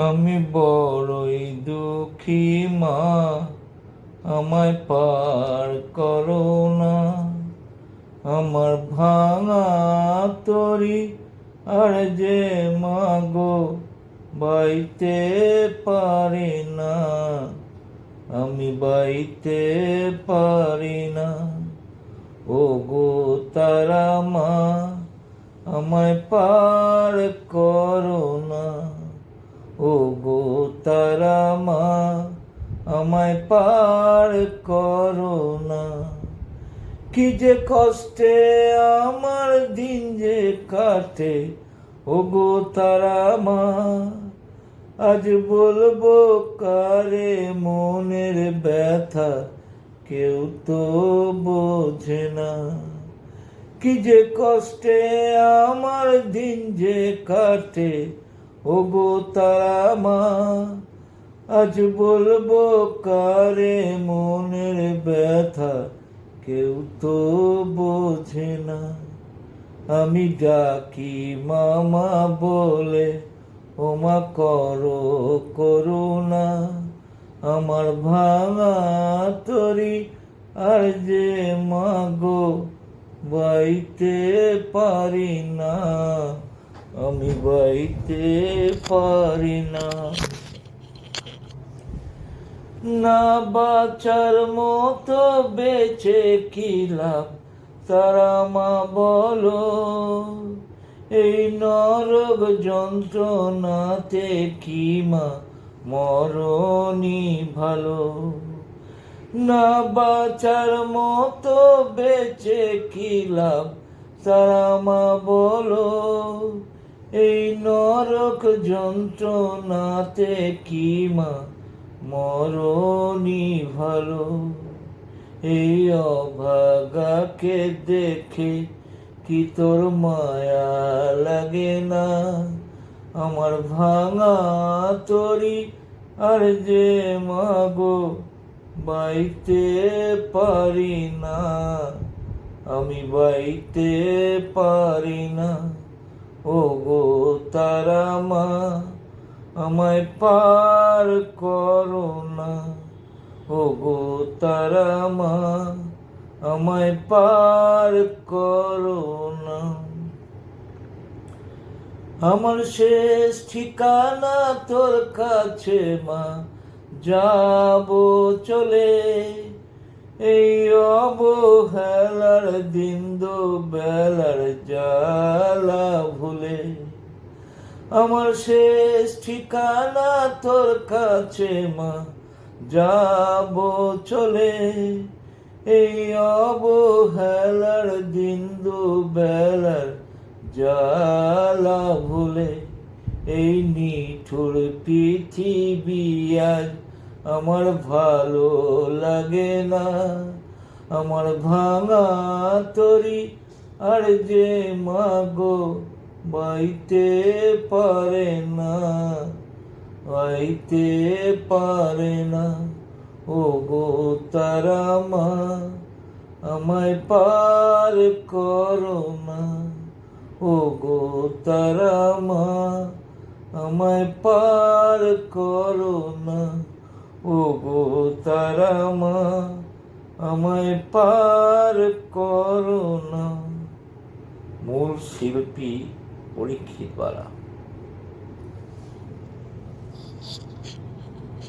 আমি বড়ই দুঃখী মা, আমায় পার করো না। আমার ভাঙা তরি আর যে মাগো বাইতে পারি না, আমি বাইতে পারি না। ও গো তারা মা, আমায় পার করো না। ও গো তারা মা, আমায় পার করো না। কি যে কষ্টে আমার দিন যে কাটে, ও গো তারা মা, আজ বলবো কারে মনের ব্যথা, কেউ তো বোঝে না। কি যে কষ্টে আমার দিন যে কাটে, ও গো তারা মা, আজ বলবো কারে মনের ব্যথা, কেউ তো বোঝে না। আমি ডাকি মামা বলে, ওমা করো করুণা। আমার ভাঙা তরি আর যে মাগো বাইতে পারি না, আমি বাইতে পারি না। না বাঁচার মতো বেঁচে কি লাভ, তারা মা বলো। এই নরক যন্ত্রণাতে কি মা মরণই ভালো। না বাঁচার মতো বেঁচে কি লাভ, তারা মা বলো। এই নরক যন্ত্রণাতে কি মা মরণই ভালো। এই অভাগাকে দেখে কি তোর মায়া লাগে না। আমার ভাঙা তরি আর যে মাগো বাইতে পারি না, আমি বাইতে পারি না। ও গো তারা মা, আমায় পার করো না। ও গো তারা মা, আমায় পার করো না। আমার শেষ ঠিকানা তোর কাছে মা, যাব চলে। এই অবহেলার দিন দো বেলার জ্বালা ভুলে। আমার শেষ ঠিকানা তোর কাছে মা, যাব চলে। এই অবহেলার দিন দু বেলার জ্বালা ভুলে। এই নিঠুর পৃথিবী আজ আমার ভালো লাগে না। আমার ভাঙা তরি আর যে মাগো বাইতে পারে না, বাইতে পারে না। ও গো তারা মা, আমায় পার করো না। ও গো তারা মা, আমায় পার করো না। ও গো তারা মা, আমায় পার করো না। মূল শিল্পী পরীক্ষিত বালা।